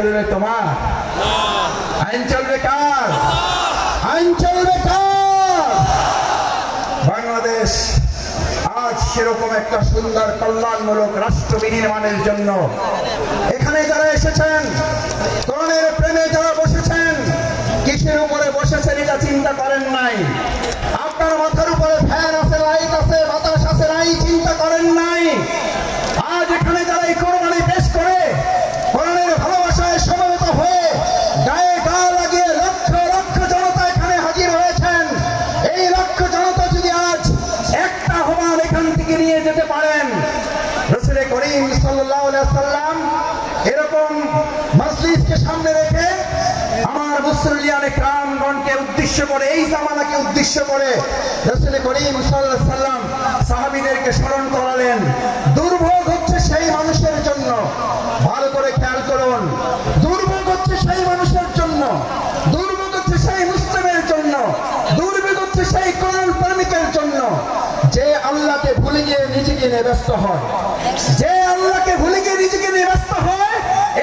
চলবে তোমার? আইন চলবে কার? আইন চলবে কার? বাংলাদেশ আজ সেরকম একটা সুন্দর কল্যাণমূলক রাষ্ট্র বিনির্মাণের জন্য এখানে যারা এসেছেন, কোরআনের প্রেমে যারা বসেছেন, কিসের উপরে বসেছেন এটা চিন্তা করেন নাই। আপনার মাথার উপরে ফ্যান আছে, লাইট আছে, বাতাস আছে, নাই চিন্তা করেন নাই। আজ এখানে যারা এই কোরবানি পেশ করে কোরআনের ভালোবাসায় সমবেত হয়ে গায়ে গা লাগিয়ে লক্ষ লক্ষ জনতা এখানে হাজির হয়েছেন, এই লক্ষ জনতা যদি আজ একটা আহ্বান এখান থেকে নিয়ে যেতে পারেন, রাসূল করিম সাল্লাল্লাহু আলাইহি ওয়াসাল্লাম এরকম মজলিসকে সামনে রেখে আমার মুসল্লিয়ানে কিরামগণকে উদ্দেশ্য করে, এই জামানাকে উদ্দেশ্য করে রাসূল করিম সাল্লাল্লাহু আলাইহি ওয়াসাল্লাম সাহাবীদেরকে স্মরণ করালেন। দুর্ভোগ হচ্ছে সেই মানুষের জন্য, ভালো করে খেয়াল করুন, দুর্ভোগ হচ্ছে সেই মানুষের জন্য, দুর্ভোগ হচ্ছে সেই মুসলিমের জন্য, দুর্ভোগ হচ্ছে সেই কোরআন প্রেমিকের জন্য যে আল্লাহকে ভুলে গিয়ে নিজেকে নিয়ে ব্যস্ত হয়, যে আল্লাহকে ভুলে গিয়ে নিজেকে নিয়ে ব্যস্ত হয়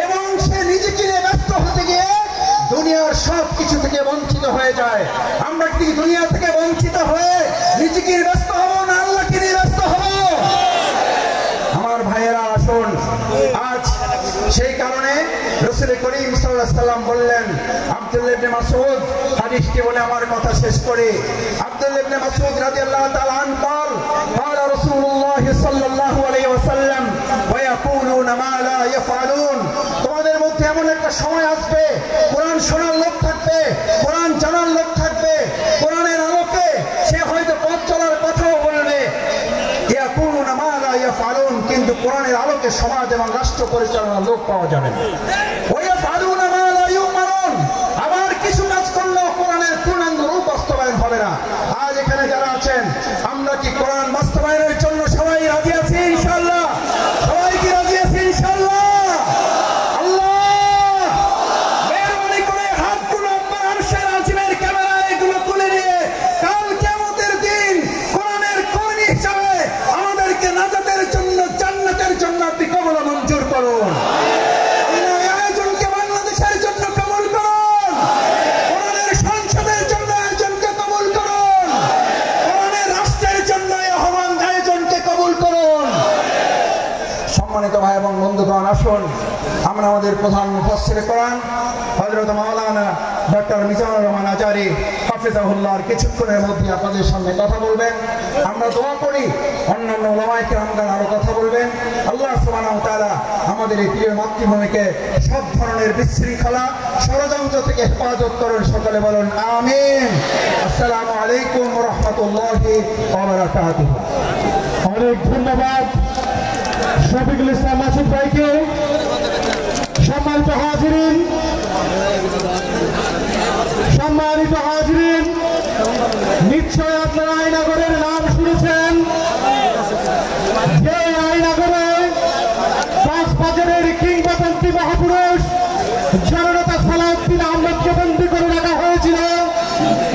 এবং সে নিজেকে নিয়ে ব্যস্ত হতে গিয়ে দুনিয়ার সব কিছু থেকে বঞ্চিত হয়ে যায়। আমরা কি দুনিয়া থেকে বঞ্চিত হয়ে নিজেকে ব্যস্ত হব না আল্লাহকে নিয়ে ব্যস্ত হব? আমার ভাইয়েরা আসুন, আজ সেই কারণে রাসূল করিম সাল্লাল্লাহু আলাইহি ওয়াসাল্লাম বললেন, আব্দুল্লাহ ইবনে মাসউদ হাদিসটি বলে আমার কথা শেষ করি। আব্দুল্লাহ ইবনে মাসউদ রাদিয়াল্লাহু তাআলা আনহু বলেন, ক্বালা রাসূলুল্লাহ সাল্লাল্লাহু আলাইহি ওয়াসাল্লাম ওয়া ইয়াকুলুনা মা লা ইয়াফআলুন। তোমাদের মধ্যে এমন একটা সময় আসবে, কোরআন শোনার লোক থাকবে, কোরআন জানার লোক থাকবে, কোরআনের আলোকে সে হয়তো পথ চলার কথাও বলবে, ইয়াকুলুনা মা লা ইয়াফআলুন, কিন্তু কোরআনের আলোকে সমাজ এবং রাষ্ট্র পরিচালনার লোক পাওয়া যাবে না। ওয়া ইয়াফআলুনা মা লা ইউমারুন, আবার কিছু কাজ করলেও কোরআনের পূর্ণাঙ্গ রূপ বাস্তবায়ন হবে না। আজ এখানে যারা আছেন, আমরা কি কোরআন বাস্তবায়নের জন্য সবাই রাজি আছি? ইনশাআল্লাহ সবাই কি রাজি আছি? ইনশাআল্লাহ। ভাই এবং বন্ধুগণ, আসুন আমরা আমাদের প্রধান মুফাসসির কোরআন হযরত মাওলানা ডক্টর মিজানুর রহমান আজারি হাফিজাহুল্লাহর কিছুক্ষণের মধ্যে আপনাদের সামনে কথা বলবেন। আমরা দোয়া করি অন্যান্য উলামায়ে কিরামগণ আরো কথা বলবেন। আল্লাহ সুবহানাহু ওয়া তাআলা আমাদের এই প্রিয় মাতৃভূমিকে সব ধরনের বিশৃঙ্খলা ষড়যন্ত্র থেকে হেফাজত করুন। সকলে বলুন আমিন। আসসালামু আলাইকুম ওয়া রাহমাতুল্লাহি ওয়া বারাকাতুহু। অনেক ধন্যবাদ শফিকুল ইসলাম মাসুদ ভাইকে। সম্মানিত হাজিরিন, সম্মানিত হাজিরিন, নিশ্চয় আপনারা আয়নাগরের নাম শুনেছেন, যে আয়নাগরে কক্সবাজারের কিংবদন্তি মহাপুরুষ জননেতা সালাউদ্দিন